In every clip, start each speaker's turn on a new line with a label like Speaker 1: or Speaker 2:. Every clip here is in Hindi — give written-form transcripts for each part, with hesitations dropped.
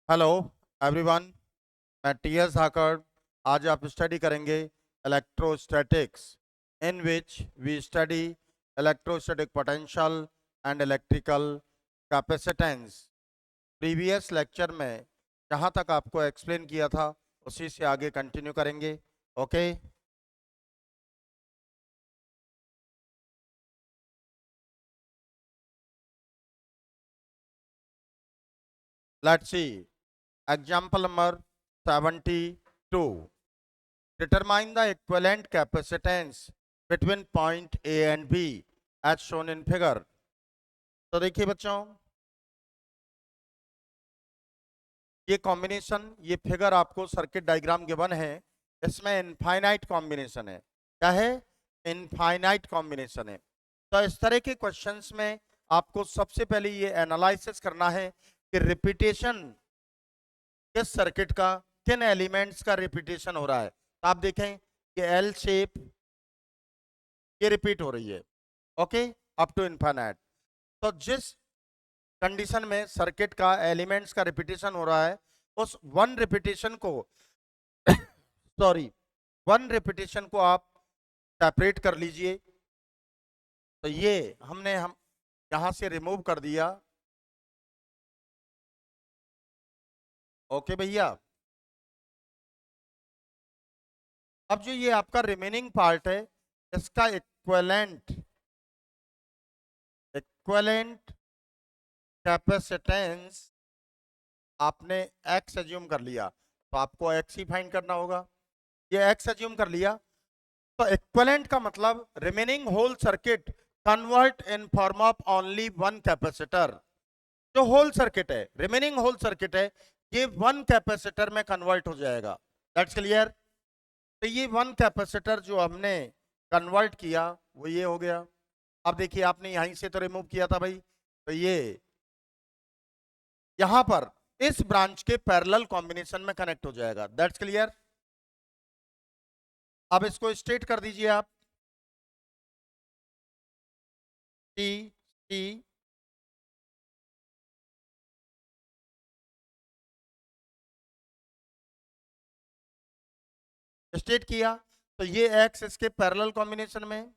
Speaker 1: हेलो एवरीवन, मैं टी.एस. धाकड़। आज आप स्टडी करेंगे electrostatics, in which we study electrostatic potential and electrical capacitance. Previous lecture में जहाँ तक आपको एक्सप्लेन किया था उसी से आगे कंटिन्यू करेंगे। Okay, let's see example number 72। Determine the equivalent capacitance between point A and B as shown in figure। तो देखिए बच्चों, ये कॉम्बिनेशन, ये फिगर आपको सर्किट डायग्राम गिवन है। इसमें इनफाइनाइट कॉम्बिनेशन है। क्या है? इनफाइनाइट कॉम्बिनेशन है। तो इस तरह के क्वेश्चंस में आपको सबसे पहले ये एनालिसिस करना है कि रिपीटेशन किस सर्किट का, किन एलिमेंट्स का रिपीटेशन हो रहा है। तो आप देखें कि एल शेप ये रिपीट हो रही है, ओके, अप टू इनफाइनाइट। तो जिस कंडीशन में सर्किट का एलिमेंट्स का रिपीटेशन हो रहा है, उस वन रिपीटेशन को सॉरी, वन रिपीटेशन को आप सेपरेट कर लीजिए। तो ये हम यहां से रिमूव कर दिया। ओके भैया, अब जो ये आपका रिमेनिंग पार्ट है, इसका इक्विवेलेंट इक्विवेलेंट कैपेसिटेंस आपने एक्स एज्यूम कर लिया, तो आपको एक्स ही फाइंड करना होगा। ये एक्स एज्यूम कर लिया, तो इक्विवेलेंट का मतलब remaining whole circuit convert in form of only one capacitor. जो होल सर्किट है, रिमेनिंग होल सर्किट है, ये वन कैपेसिटर में कन्वर्ट हो जाएगा। That's clear. तो ये वन कैपेसिटर जो हमने कन्वर्ट किया वो ये हो गया। अब देखिए, आपने यहीं से तो रिमूव किया था भाई, तो ये यहां पर इस ब्रांच के पैरेलल कॉम्बिनेशन में कनेक्ट हो जाएगा। That's clear. अब इसको स्ट्रेट कर दीजिए आप। टी टी स्ट्रेट किया, तो ये एक्स इसके पैरेलल कॉम्बिनेशन में,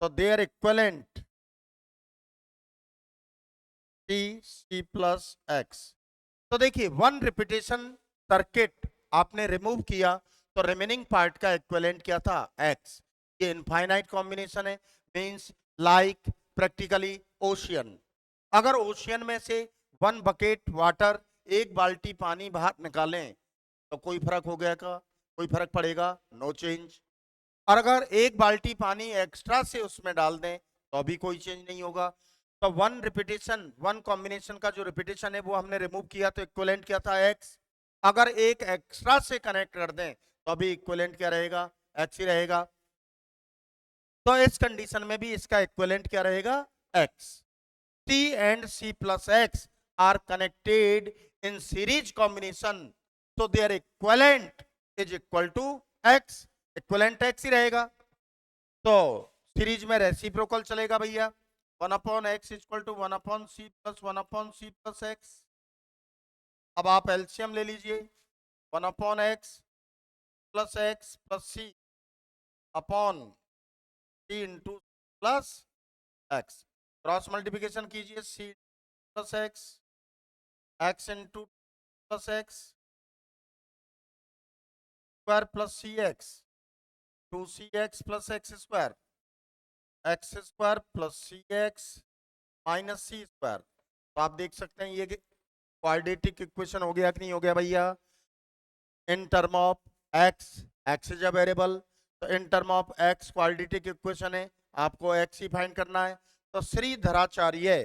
Speaker 1: तो there equivalent T C plus x. तो देखिए, वन रिपीटेशन सर्किट आपने रिमूव किया, तो रिमेनिंग पार्ट का इक्विवेलेंट क्या था? एक्स। ये इनफाइनाइट कॉम्बिनेशन है, मींस लाइक प्रैक्टिकली ओशियन। अगर ओशियन में से वन बकेट वाटर, एक बाल्टी पानी बाहर निकालें, तो कोई फर्क हो गया का? कोई फर्क पड़ेगा? No change. और अगर एक बाल्टी पानी एक्स्ट्रा से उसमें डाल दें तो भी कोई चेंज नहीं होगा। तो वन रिपीटेशन, वन कॉम्बिनेशन का जो रिपीटेशन है वो हमने रिमूव किया, तो इक्विवेलेंट क्या था? एक्स। अगर एक एक्स्ट्रा से कनेक्ट कर दें तो भी इक्विवेलेंट क्या रहेगा? एक्स ही रहेगा। तो इस कंडीशन में भी इसका इक्विवेलेंट क्या रहेगा? X. T and c plus x are connected in series combination, so their equivalent is equal to x। Equivalent x ही रहेगा। तो सीरीज में रेसिप्रोकल चलेगा भैया। 1/x equal to 1/c plus 1/c plus x. अब आप एलसीएम ले लीजिए। 1/x plus x plus c upon c into plus x. Cross multiplication कीजिए, c plus x into plus x square plus c x, 2cx plus x square plus c x minus c square. तो आप देख सकते हैं ये क्वाड्रेटिक इक्वेशन हो गया कि नहीं हो गया भैया? In term of x, x is a variable, तो in term of x quadratic equation है, आपको एक्स ही फाइंड करना है। तो श्रीधराचार्य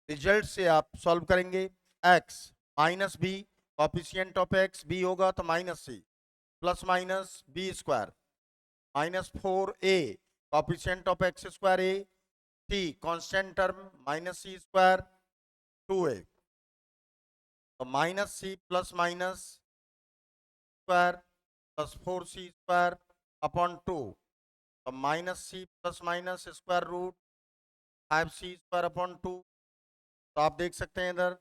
Speaker 1: रिजल्ट से आप सॉल्व करेंगे। X minus b, coefficient of x b होगा तो minus c, plus minus b square minus 4a, coefficient of x square a, t constant term minus c square 2a, तो minus c plus minus square plus 4c square upon 2, तो minus c plus minus square root 5c square upon 2। तो आप देख सकते हैं इधर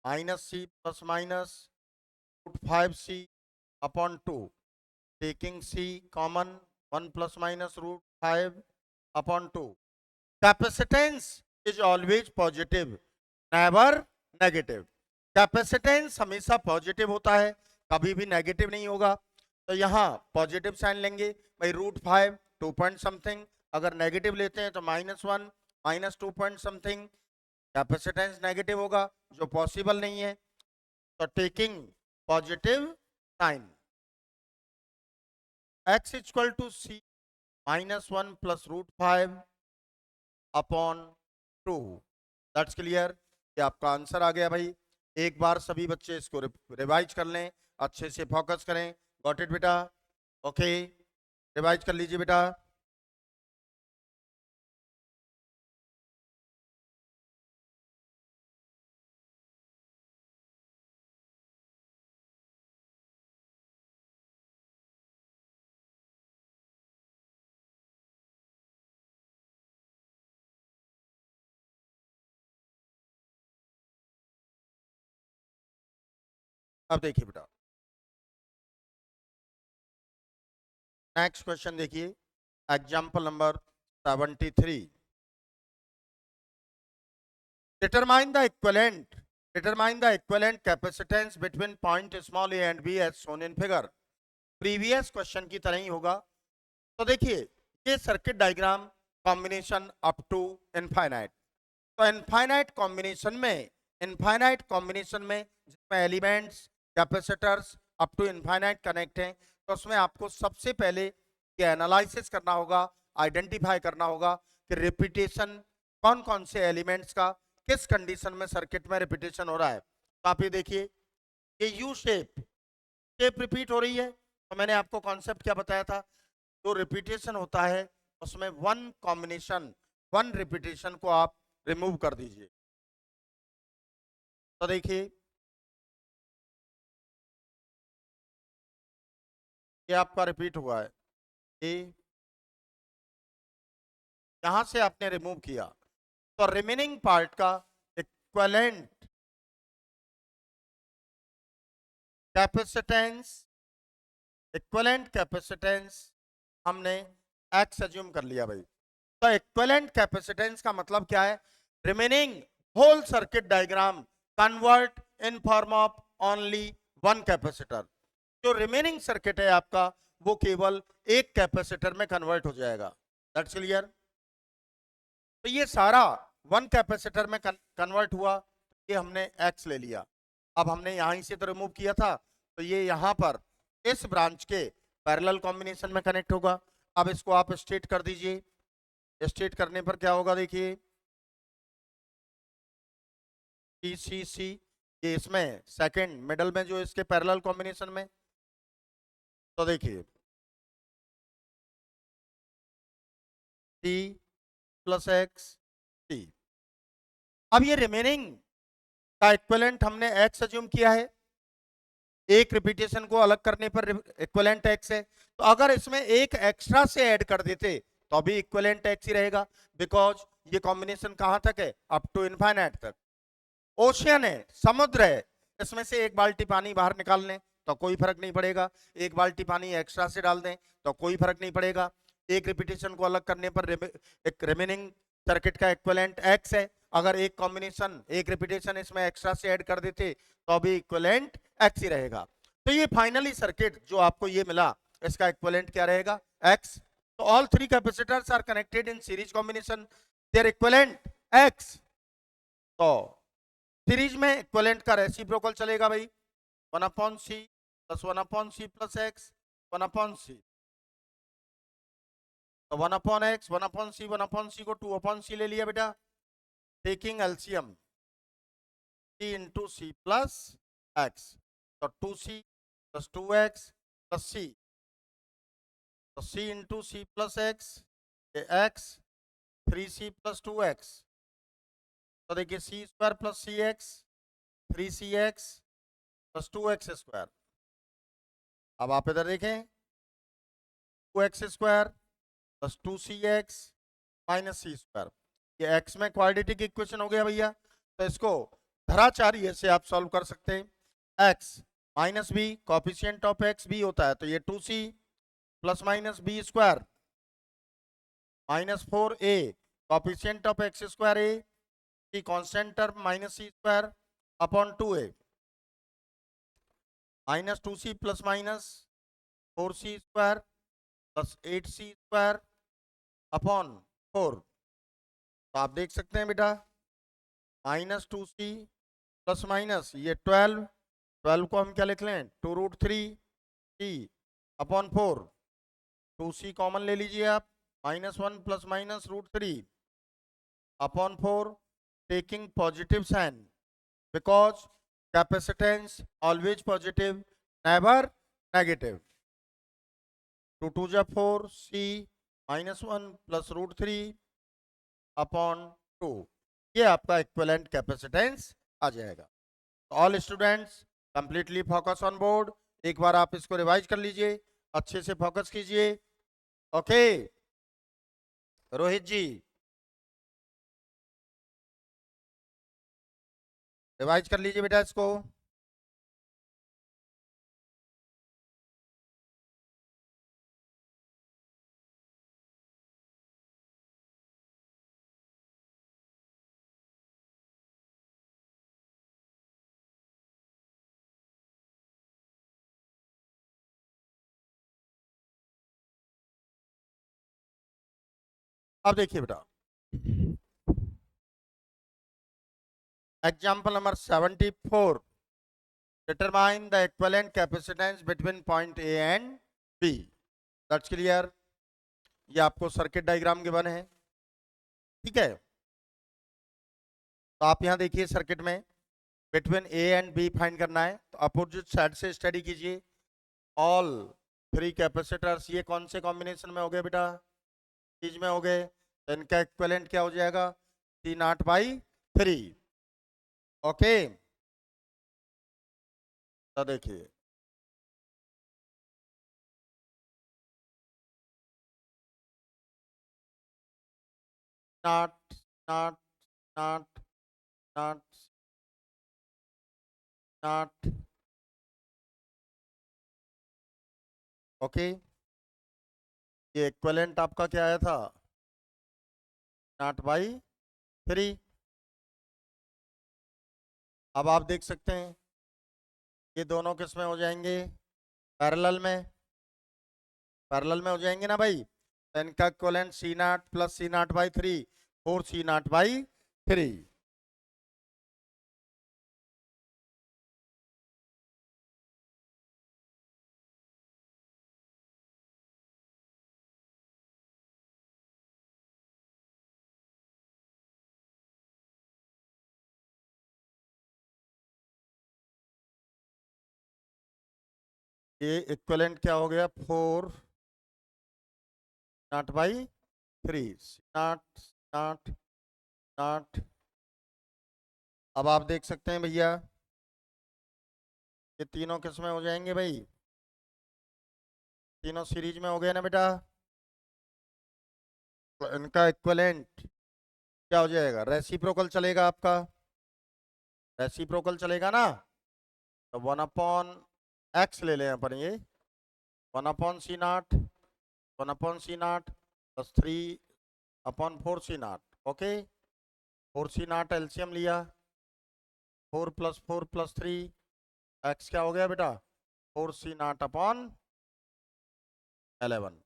Speaker 1: minus c plus minus root 5c upon 2, taking c common 1 plus minus root 5 upon 2. Capacitance is always positive, never negative. Capacitance हमेशा पॉजिटिव होता है, कभी भी नेगेटिव नहीं होगा. तो यहाँ पॉजिटिव साइन लेंगे भाई, रूट 5 2 पॉइंट समथिंग. अगर नेगेटिव लेते हैं तो -1 -2 पॉइंट समथिंग. कैपेसिटेंस नेगेटिव होगा जो पॉसिबल नहीं है. तो taking positive sign, x equal to c -1 plus root 5 upon 2. That's clear. ये आपका आंसर आ गया भाई. एक बार सभी बच्चे इसको रिवाइज कर लें, अच्छे से फोकस करें. गॉट इट बेटा? ओके, रिवाइज कर लीजिए बेटा. अब देखिए बेटा, नेक्स्ट क्वेश्चन देखिए, example number 73. Determine the equivalent capacitance between point small a and b as shown in figure. Previous question की तरह ही होगा. तो देखिए, ये circuit diagram combination up to infinite. तो इनफाइनाइट कॉम्बिनेशन में जिसमें elements capacitors up to infinite connect हैं, तो उसमें आपको सबसे पहले ये एनालिसिस करना होगा, आइडेंटिफाई करना होगा कि रिपीटेशन कौन कौन से एलिमेंट्स का किस कंडीशन में सर्किट में रिपीटेशन हो रहा है. तो आप ये देखिए, ये यू शेप रिपीट हो रही है. तो मैंने आपको कॉन्सेप्ट क्या बताया था, जो रिपीटेशन होता है उसमें वन रिपीटेशन को आप रिमूव कर दीजिए. तो देखिए, ये आपका रिपीट हुआ है, ये यहां से आपने रिमूव किया. तो रिमेनिंग पार्ट का इक्विवेलेंट कैपेसिटेंस हमने एक्स एज्यूम कर लिया भाई. तो इक्विवेलेंट कैपेसिटेंस का मतलब क्या है, remaining whole circuit diagram convert in form of only one capacitor. जो रिमेनिंग सर्किट है आपका, वो केवल एक कैपेसिटर में कन्वर्ट हो जाएगा. That's clear. तो ये सारा वन कैपेसिटर में कन्वर्ट हुआ. ये हमने एक्स ले लिया. अब हमने यहीं से तो रिमूव किया था, तो ये यहां पर इस ब्रांच के पैरेलल कॉम्बिनेशन में कनेक्ट होगा. अब इसको आप स्टेट कर दीजिए. स्टेट करने पर क्या होगा, देखिए, सी ये इसमें सेकंड मिडल में जो इसके पैरेलल कॉम्बिनेशन में. तो देखिए, सी प्लस एक्स सी. अब ये रिमेनिंग का इक्विवेलेंट हमने एक्स अज्यूम किया है, एक रिपीटेशन को अलग करने पर इक्विवेलेंट एक्स है. तो अगर इसमें एक एक्स्ट्रा से ऐड कर देते तो अभी इक्विवेलेंट एक्स ही रहेगा, बिकॉज ये कॉम्बिनेशन कहां तक है, अप टू इनफाइनाइट तक. ओशियन है, समुद्र है, इसमें से एक बाल्टी पानी बाहर निकाल लें तो कोई फर्क नहीं पड़ेगा, एक बाल्टी पानी एक्स्ट्रा से डाल दें तो कोई फर्क नहीं पड़ेगा. एक रिपीटेशन को अलग करने पर एक रिमेनिंग सर्किट का इक्विवेलेंट एक्स है. अगर एक कॉम्बिनेशन एक रिपीटेशन इसमें एक्स्ट्रा से ऐड कर देते तो भी इक्विवेलेंट एक्स ही रहेगा. तो ये फाइनली सर्किट जो आपको ये मिला, इसका इक्विवेलेंट क्या रहेगा, एक्स. तो all three capacitors are connected in series combination, there equivalent x. तो सीरीज में इक्विवेलेंट का रेसिप्रोकल चलेगा भाई, 1/c plus 1/c plus x 1/c. तो 1/x 1/c 1/c को 2/c ले लिया बेटा. Taking LCM c into c plus x. तो 2c plus 2x plus c. तो c into c plus x, x 3c plus 2x. तो देखिए, c square plus c x 3cx plus 2x square. अब आप इधर देखें, 2x square plus 2cx minus c square. ये x में क्वाड्रेटिक इक्वेशन हो गया भैया. तो इसको धराचार्य से आप सॉल्व कर सकते हैं। X minus b, coefficient of x b होता है, तो ये 2c plus minus b square minus 4a, coefficient of x square a, की constant term minus c square upon 2a minus 2c plus minus 4c square plus 8c square upon 4। तो आप देख सकते हैं बेटा माइनस 2c प्लस माइनस ये 12 को हम क्या लिख लें 2√3c अपॉन 4। 2c कॉमन ले लीजिए आप, -1 plus minus √3 upon 4, taking positive sign because capacitance always positive never negative. 2 2 जा 4, c -1 प्लस √3 अपॉन 2, ये आपका इक्विवेलेंट कैपेसिटेंस आ जाएगा। All students completely focus on board. एक बार आप इसको रिवाइज कर लीजिए, अच्छे से फोकस कीजिए। ओके रोहित जी रिवाइज कर लीजिए बेटा इसको। अब देखिए बेटा example number 74, determine the equivalent capacitance between point A and B. That's clear. ये आपको सर्किट डायग्राम के बने हैं, ठीक है। तो आप यहाँ देखिए सर्किट में between A and B find करना है, तो अपोजिट साइड से स्टडी कीजिए। ऑल 3 कैपेसिटर्स, ये कौन से कॉम्बिनेशन में हो गए बेटा, चीज में हो गए, तो इनका इक्विवेलेंट क्या हो जाएगा C0/3। ओके तो देखिए not not not not not. Okay ये इक्विवेलेंट आपका क्या आया था 0/3। अब आप देख सकते हैं ये दोनों किस में हो जाएंगे, पैरेलल में, पैरेलल में हो जाएंगे ना भाई। तो इनका equivalent C0 plus C0/3, 4C0/3। ये इक्विवेलेंट क्या हो गया 4/3, नॉट नॉट नॉट। अब आप देख सकते हैं भैया ये तीनों किस में हो जाएंगे भाई, तीनों सीरीज में हो गए ना बेटा। तो इनका इक्विवेलेंट क्या हो जाएगा, रेसिप्रोकल चलेगा आपका, रेसिप्रोकल चलेगा ना। तो 1/x ले लें अपन, ये 1/C0, 1/C0 plus 3/4C0। Okay 4C0 LCM लिया, 4 + 4 + 3 x क्या हो गया बेटा 4C0/11।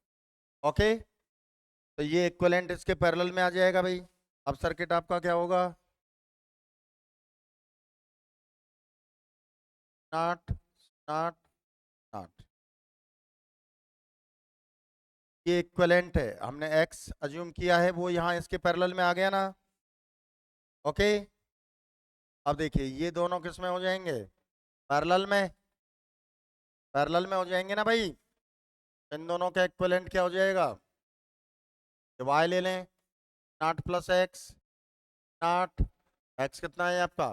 Speaker 1: ओके तो ये इक्विवेलेंट इसके पैरेलल में आ जाएगा भाई। अब सर्किट आपका क्या होगा, नॉट नॉट नॉट। ये इक्विवेलेंट है, हमने x अज्यूम किया है, वो यहाँ इसके पैरेलल में आ गया ना। ओके अब देखिए ये दोनों किस में हो जाएंगे, पैरेलल में, पैरेलल में हो जाएंगे ना भाई। इन दोनों का इक्विवेलेंट क्या हो जाएगा, y ले लें, not plus x not, x कितना है आपका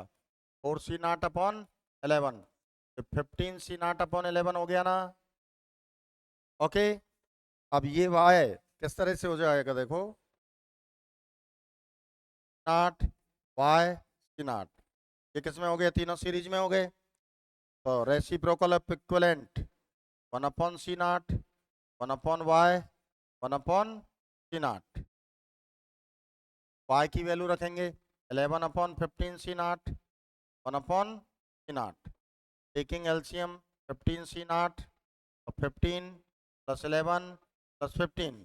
Speaker 1: 4C0/11, 15C0/11 हो गया ना। ओके अब ये y किस तरह से हो जाएगा देखो, नॉट y C0 ये किस में हो गए, तीनों सीरीज में हो गए। तो reciprocal of equivalent 1/C0 1/Y 1/C0। y की वैल्यू रखेंगे 11/15C0 1/C0। Taking LCM 15C0 और 15 + 11 + 15,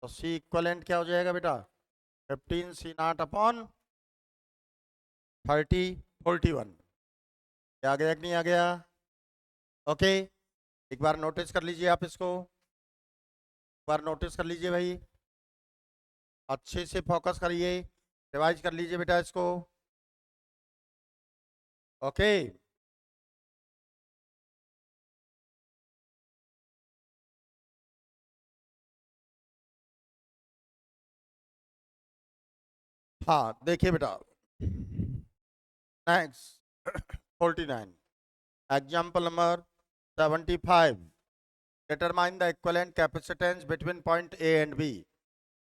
Speaker 1: तो सी इक्वलेंट क्या हो जाएगा बेटा, 15C0/30 41। क्या आ गया कि नहीं आ गया? ओके, एक बार नोटिस कर लीजिए आप इसको, एक बार नोटिस कर लीजिए भाई, अच्छे से फोकस करिए, रिवाइज कर लीजिए बेटा इसको। ओके, हाँ देखिए बेटा, next 49, example number 75, determine the equivalent capacitance between point A and B.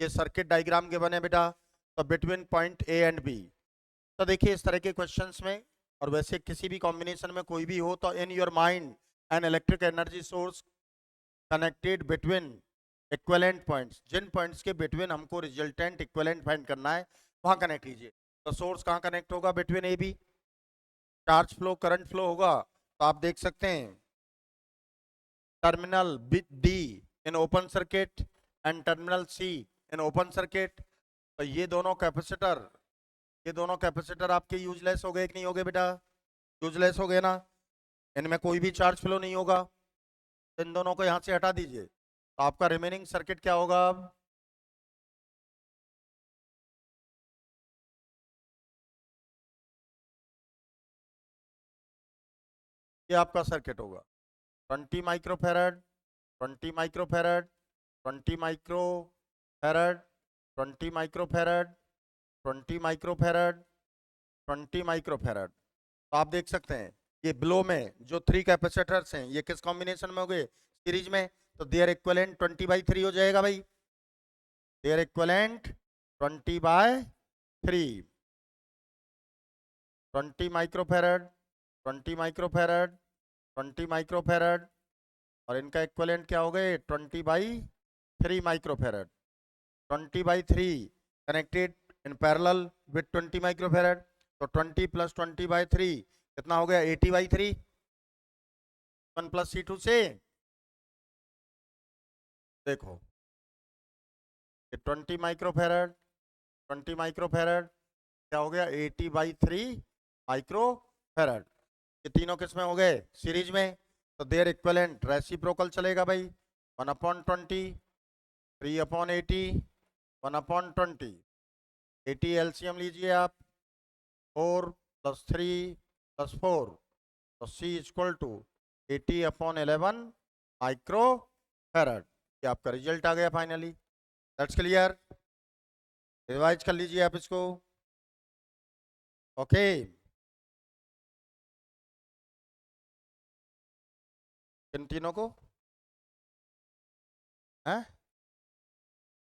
Speaker 1: ये सर्किट डायग्राम के बने बेटा, तो between point A and B. तो देखिए इस तरह के क्वेश्चंस में और वैसे किसी भी कॉम्बिनेशन में कोई भी हो, तो in your mind an electric energy source connected between equivalent points, जिन पॉइंट्स के बिटवीन हमको रिजल्टेंट इक्विवेलेंट फाइंड करना है वहां कनेक्ट कीजिए। तो सोर्स कहाँ कनेक्ट होगा, between A B. Charge flow current flow होगा, तो आप देख सकते हैं terminal D in open circuit and terminal C in open circuit. तो ये दोनों कैपेसिटर आपके यूजलेस हो गए कि नहीं हो गए बेटा, यूजलेस हो गए ना, इनमें कोई भी चार्ज फ्लो नहीं होगा। तो इन दोनों को यहां से हटा दीजिए, तो आपका रिमेनिंग सर्किट क्या होगा अब, ये आपका सर्किट होगा 20 microfarad 20 microfarad 20 microfarad 20 microfarad 20 microfarad 20 microfarad. तो आप देख सकते हैं ये बिलो में जो 3 कैपेसिटर्स हैं ये किस कॉम्बिनेशन में हो गए, सीरीज में। तो देयर इक्विवेलेंट 20/3 हो जाएगा भाई, there equivalent 20/3, 20 microfarad 20 microfarad 20 microfarad, और इनका इक्विवेलेंट क्या हो गए 20/3 microfarad. 20/3 connected in parallel with 20 microfarad, तो 20 + 20/3 कितना हो गया 80/3। 1 + C2 से देखो ये 20 माइक्रोफेरड क्या हो गया 80/3 माइक्रोफेरड। ये तीनों किसमें हो गए, सीरीज में। तो देयर इक्विवेलेंट रेसिप्रोकल चलेगा भाई, 1/20 3/80 1/20। 80 एलसीएम लीजिए आप, 4 + 3 + 4, तो C = 80/11 माइक्रोफेरड। ये आपका रिजल्ट आ गया फाइनली। दैट्स क्लियर, रिवाइज कर लीजिए आप इसको। ओके, इन तीनों को हैं,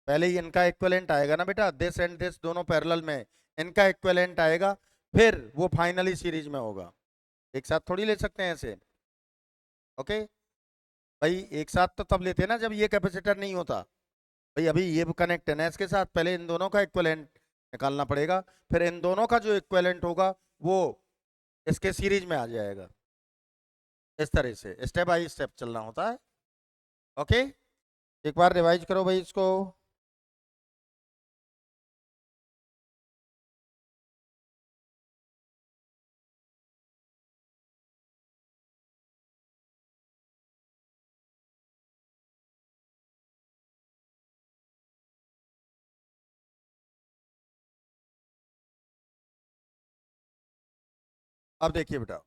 Speaker 1: पहले ही इनका इक्विवेलेंट आएगा ना बेटा, दिस एंड दिस दोनों पैरेलल में, इनका इक्विवेलेंट आएगा, फिर वो फाइनली सीरीज में होगा। एक साथ थोड़ी ले सकते हैं ऐसे। ओके भाई, एक साथ तो तब लेते हैं ना जब ये कैपेसिटर नहीं होता। भाई अभी ये कनेक्ट है ना इसके साथ, पहले इन दोनों का इक्विवेलेंट निकालना पड़ेगा, फिर इन दोनों का जो इक्विवेलेंट होगा वो इसके सीरीज में आ जाएगा। इस तरह से स्टेप बाय स्टेप चलना होता है। ओके, एक बार रिवाइज करो भाई इसको। अब देखिए बेटा,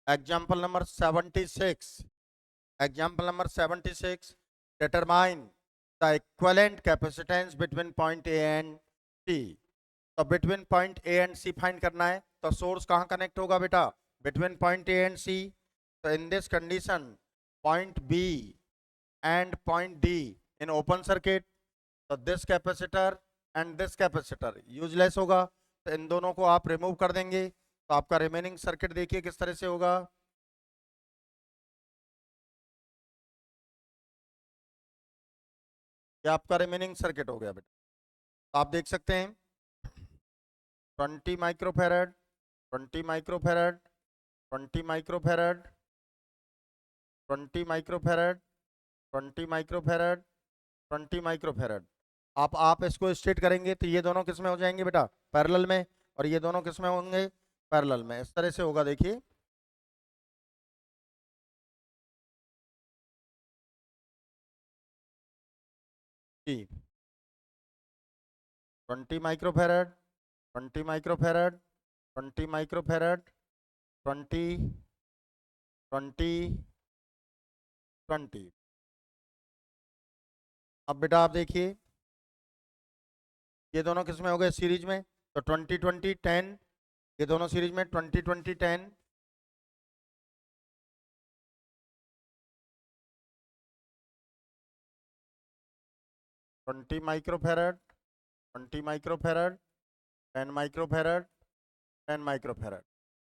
Speaker 1: example number 76, example number 76, determine the equivalent capacitance between point A and C. तो between point A and C find करना है, तो सोर्स कहाँ कनेक्ट होगा बेटा, between point A and C. तो in this condition point B and point D in open circuit, तो this capacitor and this capacitor useless होगा, तो इन दोनों को आप रिमूव कर देंगे, तो आपका रिमेनिंग सर्किट देखिए किस तरह से होगा। ये आपका रिमेनिंग सर्किट हो गया बेटा। तो आप देख सकते हैं 20 microfarad, 20 microfarad, 20 microfarad, 20 microfarad, 20 microfarad, 20 microfarad. आप इसको स्ट्रेट करेंगे तो ये दोनों किस में हो जाएंगे बेटा, पैरेलल में, और ये दोनों किस में होंगे, पैरेलल में। इस तरह से होगा देखिए, जी 20 माइक्रोफेरेड, 20 माइक्रोफेरेड, 20 माइक्रोफेरेड, 20, 20, 20। अब बेटा आप देखिए ये दोनों किस में हो गए, सीरीज में, तो 20 20 10, ये दोनों सीरीज में 20 20 10। 20 माइक्रोफेरेड, 20 माइक्रोफेरेड, 10 माइक्रोफेरेड, 10 माइक्रोफेरेड।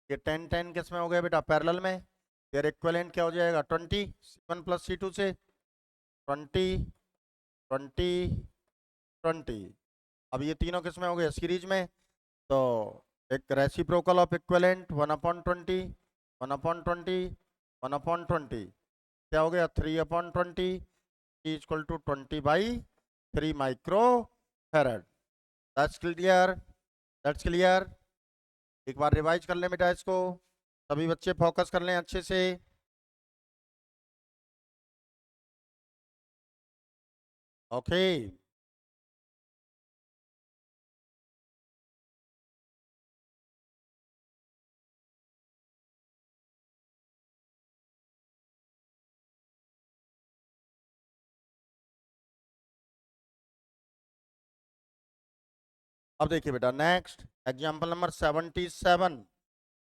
Speaker 1: ये 10 10 किस में हो गया बेटा, पैरेलल में। फिर इक्विवेलेंट क्या हो जाएगा, 20 C1 प्लस C2 से, 20 20 20। अब ये तीनों किस में हो गए, सीरीज में, तो एक रेसिप्रोकल ऑफ इक्विवेलेंट 1/20, 1/20, 1/20 क्या हो गया, 3/20 equal to 20/3 micro farad. That's clear, that's clear. एक बार रिवाइज कर लें बेटा इसको, सभी बच्चे फोकस कर लें अच्छे से। ओके, अब देखिए बेटा next example number 77,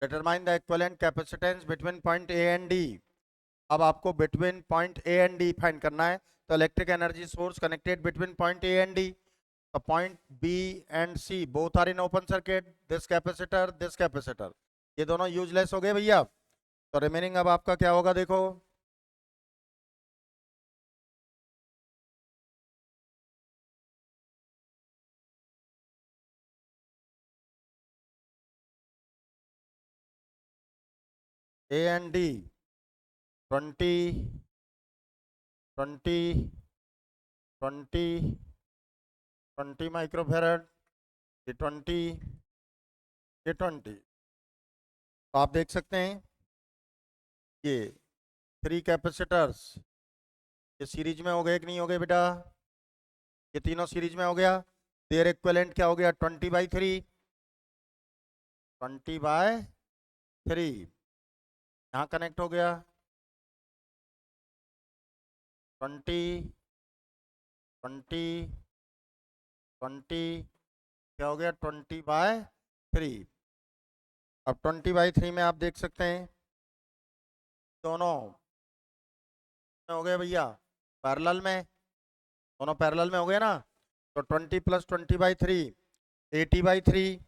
Speaker 1: determine the equivalent capacitance between point A and D. अब आपको between point A and D find करना है, तो electric energy source connected between point A and D, तो point B and C both are in open circuit, this capacitor, ये दोनों यूजलेस हो गए भैया। तो रिमेनिंग अब आपका क्या होगा देखो, ए एंड डी 20 20 20 20 माइक्रोफेरेड, ये 20, ये 20। तो आप देख सकते हैं ये 3 कैपेसिटर्स ये सीरीज में हो गए कि नहीं हो गए बेटा, ये तीनों सीरीज में हो गया। देयर इक्विवेलेंट क्या हो गया, 20/3, 20/3 यहाँ कनेक्ट हो गया, 20 20 20 क्या हो गया, 20/3। अब 20/3 में आप देख सकते हैं दोनों में हो गए भैया, पैरेलल में, दोनों पैरेलल में हो गए ना, तो 20 + 20/3 80/3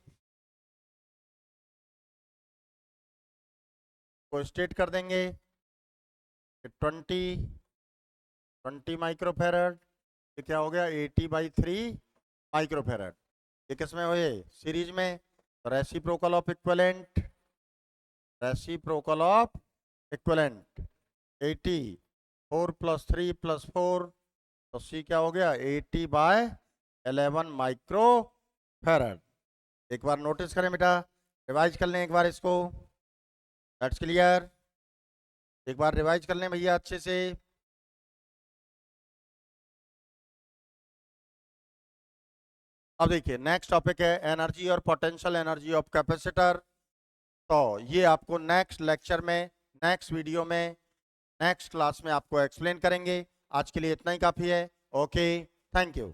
Speaker 1: को स्टेट कर देंगे, 20 20 माइक्रोफेरेड, ये क्या हो गया, 80/3 माइक्रोफेरेड। ये किस में हुए, सीरीज में, reciprocal of equivalent, reciprocal of equivalent 80, 4 + 3 + 4, तो सी क्या हो गया, 80/11 माइक्रो फेरेड। एक बार नोटिस करें बेटा, रिवाइज कर लें एक बार इसको, दैट्स क्लियर। एक बार रिवाइज कर लें भैया अच्छे से। अब देखिए नेक्स्ट टॉपिक है एनर्जी और पोटेंशियल एनर्जी ऑफ कैपेसिटर। तो ये आपको नेक्स्ट लेक्चर में, नेक्स्ट वीडियो में, नेक्स्ट क्लास में आपको एक्सप्लेन करेंगे। आज के लिए इतना ही काफ़ी है। Okay, thank you.